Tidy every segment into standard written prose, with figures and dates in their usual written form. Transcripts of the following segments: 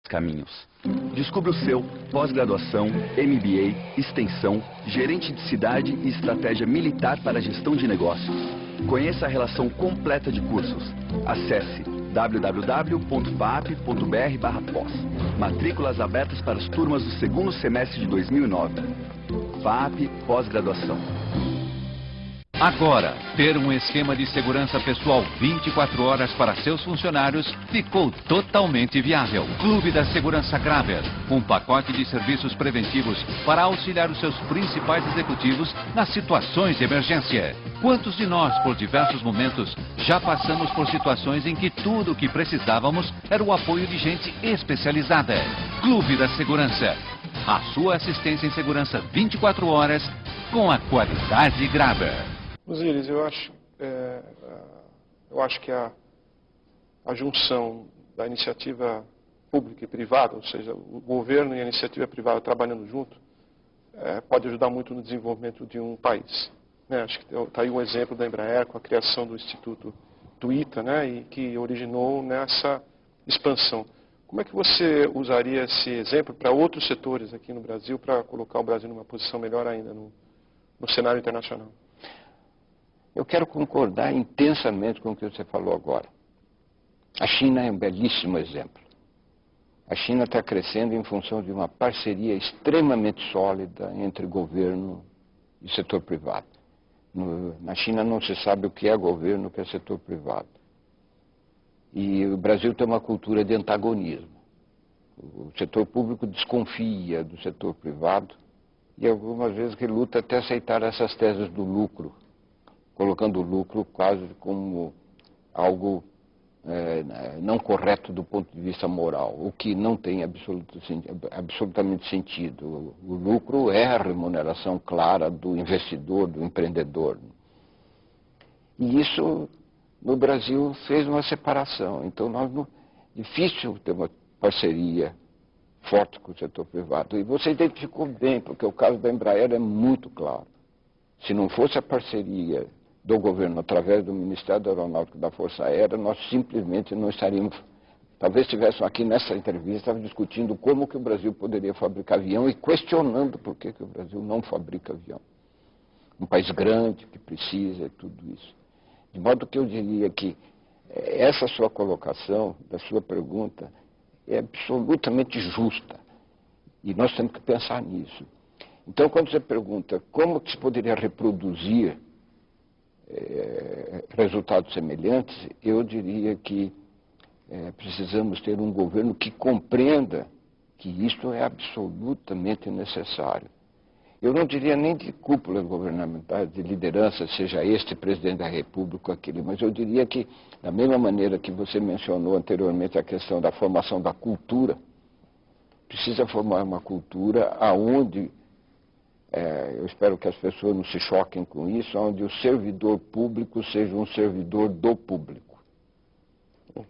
caminhos. Descubra o seu pós-graduação, MBA, extensão, gerente de cidade e estratégia militar para a gestão de negócios. Conheça a relação completa de cursos. Acesse www.faap.br/pós. Matrículas abertas para as turmas do segundo semestre de 2009. FAAP Pós-Graduação. Agora, ter um esquema de segurança pessoal 24 horas para seus funcionários ficou totalmente viável. Clube da Segurança Graver, um pacote de serviços preventivos para auxiliar os seus principais executivos nas situações de emergência. Quantos de nós, por diversos momentos, já passamos por situações em que tudo o que precisávamos era o apoio de gente especializada? Clube da Segurança, a sua assistência em segurança 24 horas com a qualidade Graver. Osiris, eu acho que a junção da iniciativa pública e privada, ou seja, o governo e a iniciativa privada trabalhando junto, pode ajudar muito no desenvolvimento de um país. Né? Acho que está aí um exemplo da Embraer com a criação do Instituto do ITA, né? E que originou nessa expansão. Como é que você usaria esse exemplo para outros setores aqui no Brasil, para colocar o Brasil numa posição melhor ainda no cenário internacional? Eu quero concordar intensamente com o que você falou agora. A China é um belíssimo exemplo. A China está crescendo em função de uma parceria extremamente sólida entre governo e setor privado. Na China não se sabe o que é governo, o que é setor privado. E o Brasil tem uma cultura de antagonismo. O setor público desconfia do setor privado e algumas vezes reluta até aceitar essas teses do lucro, colocando o lucro quase como algo não correto do ponto de vista moral, o que não tem absolutamente sentido. O lucro é a remuneração clara do investidor, do empreendedor. E isso, no Brasil, fez uma separação. Então, difícil ter uma parceria forte com o setor privado. E você identificou bem, porque o caso da Embraer é muito claro. Se não fosse a parceria do governo através do Ministério da Aeronáutica e da Força Aérea, nós simplesmente não estaríamos, talvez estivéssemos aqui nessa entrevista discutindo como que o Brasil poderia fabricar avião e questionando por que o Brasil não fabrica avião. Um país grande que precisa de tudo isso. De modo que eu diria que essa sua colocação, da sua pergunta, é absolutamente justa. E nós temos que pensar nisso. Então, quando você pergunta como que se poderia reproduzir resultados semelhantes, eu diria que precisamos ter um governo que compreenda que isto é absolutamente necessário. Eu não diria nem de cúpulas governamentais, de liderança, seja este presidente da República ou aquele, mas eu diria que, da mesma maneira que você mencionou anteriormente a questão da formação da cultura, precisa formar uma cultura aonde eu espero que as pessoas não se choquem com isso, onde o servidor público seja um servidor do público.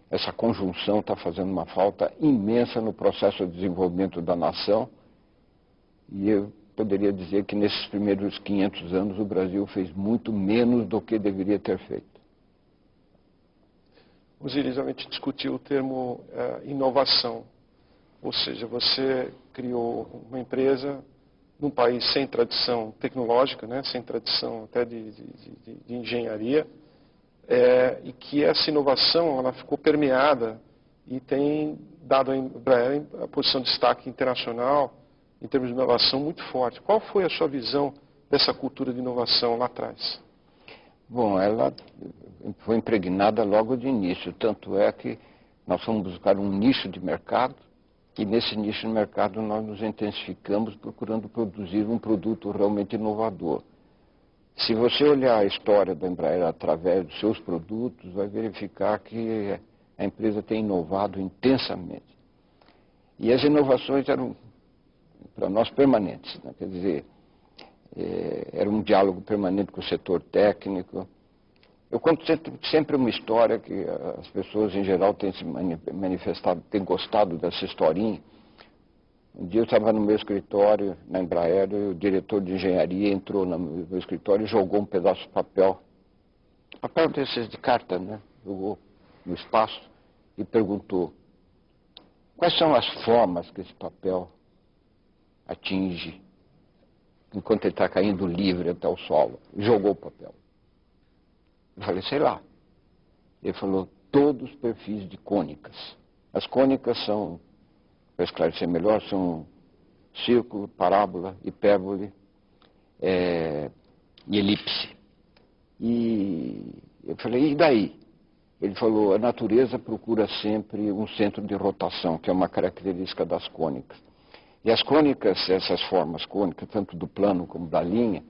Essa conjunção está fazendo uma falta imensa no processo de desenvolvimento da nação, e eu poderia dizer que nesses primeiros 500 anos o Brasil fez muito menos do que deveria ter feito. Osiris, a gente discutiu o termo inovação, ou seja, você criou uma empresa num país sem tradição tecnológica, né, sem tradição até de engenharia, e que essa inovação ela ficou permeada e tem dado a Embraer a posição de destaque internacional em termos de inovação muito forte. Qual foi a sua visão dessa cultura de inovação lá atrás? Bom, ela foi impregnada logo de início, tanto é que nós fomos buscar um nicho de mercado, e nesse nicho de mercado nós nos intensificamos procurando produzir um produto realmente inovador. Se você olhar a história da Embraer através dos seus produtos, vai verificar que a empresa tem inovado intensamente. E as inovações eram, para nós, permanentes, né? Quer dizer, era um diálogo permanente com o setor técnico. Eu conto sempre uma história que as pessoas em geral têm se manifestado, têm gostado dessa historinha. Um dia eu estava no meu escritório, na Embraer, e o diretor de engenharia entrou no meu escritório e jogou um pedaço de papel desses de carta, né? Jogou no espaço e perguntou: quais são as formas que esse papel atinge enquanto ele está caindo livre até o solo? Jogou o papel. Eu falei, sei lá. Ele falou, todos os perfis de cônicas. As cônicas são, para esclarecer melhor, são círculo, parábola, hipérbole e elipse. E eu falei, e daí? Ele falou, a natureza procura sempre um centro de rotação, que é uma característica das cônicas. E as cônicas, essas formas cônicas, tanto do plano como da linha,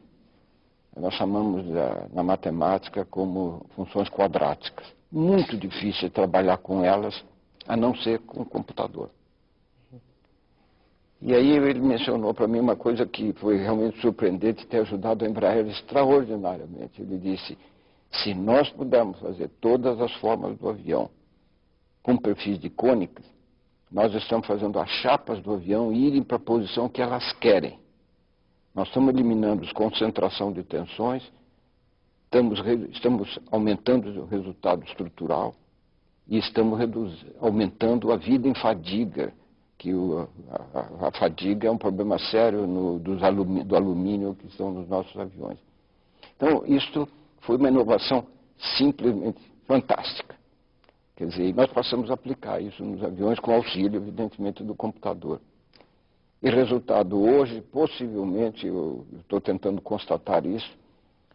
nós chamamos na matemática como funções quadráticas. Muito difícil trabalhar com elas, a não ser com o computador. E aí ele mencionou para mim uma coisa que foi realmente surpreendente, ter ajudado a Embraer extraordinariamente. Ele disse, se nós pudermos fazer todas as formas do avião com perfis de cônicas, nós estamos fazendo as chapas do avião irem para a posição que elas querem. Nós estamos eliminando a concentração de tensões, estamos aumentando o resultado estrutural e estamos aumentando a vida em fadiga, que a fadiga é um problema sério do alumínio que estão nos nossos aviões. Então, isto foi uma inovação simplesmente fantástica. Quer dizer, nós passamos a aplicar isso nos aviões com auxílio, evidentemente, do computador. E resultado, hoje, possivelmente, eu estou tentando constatar isso,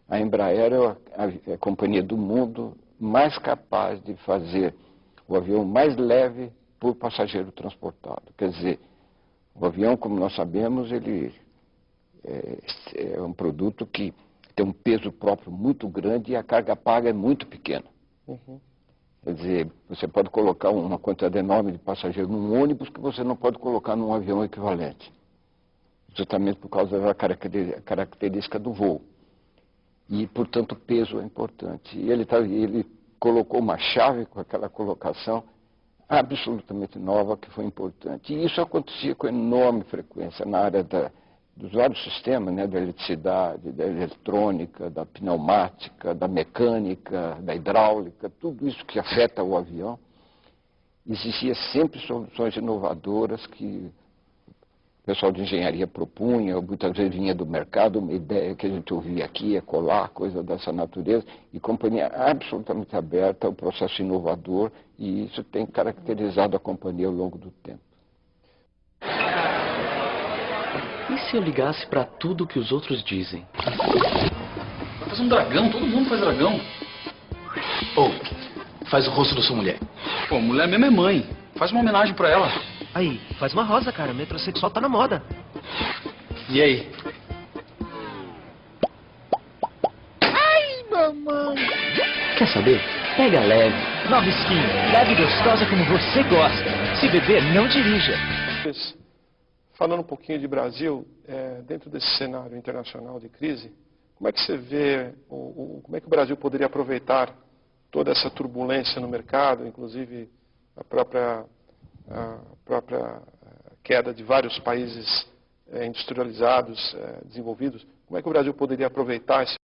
a Embraer é a companhia do mundo mais capaz de fazer o avião mais leve por passageiro transportado. Quer dizer, o avião, como nós sabemos, ele é um produto que tem um peso próprio muito grande e a carga paga é muito pequena. Uhum. Quer dizer, você pode colocar uma quantidade enorme de passageiros num ônibus que você não pode colocar num avião equivalente. Justamente por causa da característica do voo. E, portanto, o peso é importante. E ele colocou uma chave com aquela colocação absolutamente nova que foi importante. E isso acontecia com enorme frequência na área dos vários sistemas, né, da eletricidade, da eletrônica, da pneumática, da mecânica, da hidráulica, tudo isso que afeta o avião. Existia sempre soluções inovadoras que o pessoal de engenharia propunha, ou muitas vezes vinha do mercado, uma ideia que a gente ouvia aqui, colar, coisa dessa natureza, e companhia absolutamente aberta ao processo inovador, e isso tem caracterizado a companhia ao longo do tempo. E se eu ligasse para tudo que os outros dizem? Vai fazer um dragão, todo mundo faz dragão. Ou, faz o rosto da sua mulher. Pô, mulher mesmo é mãe, faz uma homenagem pra ela. Aí, faz uma rosa, cara. Metrosexual tá na moda. E aí? Ai, mamãe. Quer saber? Pega leve. Nova skin. Leve e gostosa como você gosta. Se beber, não dirija. Falando um pouquinho de Brasil, dentro desse cenário internacional de crise, como é que você vê, como é que o Brasil poderia aproveitar toda essa turbulência no mercado, inclusive a própria queda de vários países industrializados, desenvolvidos? Como é que o Brasil poderia aproveitar esse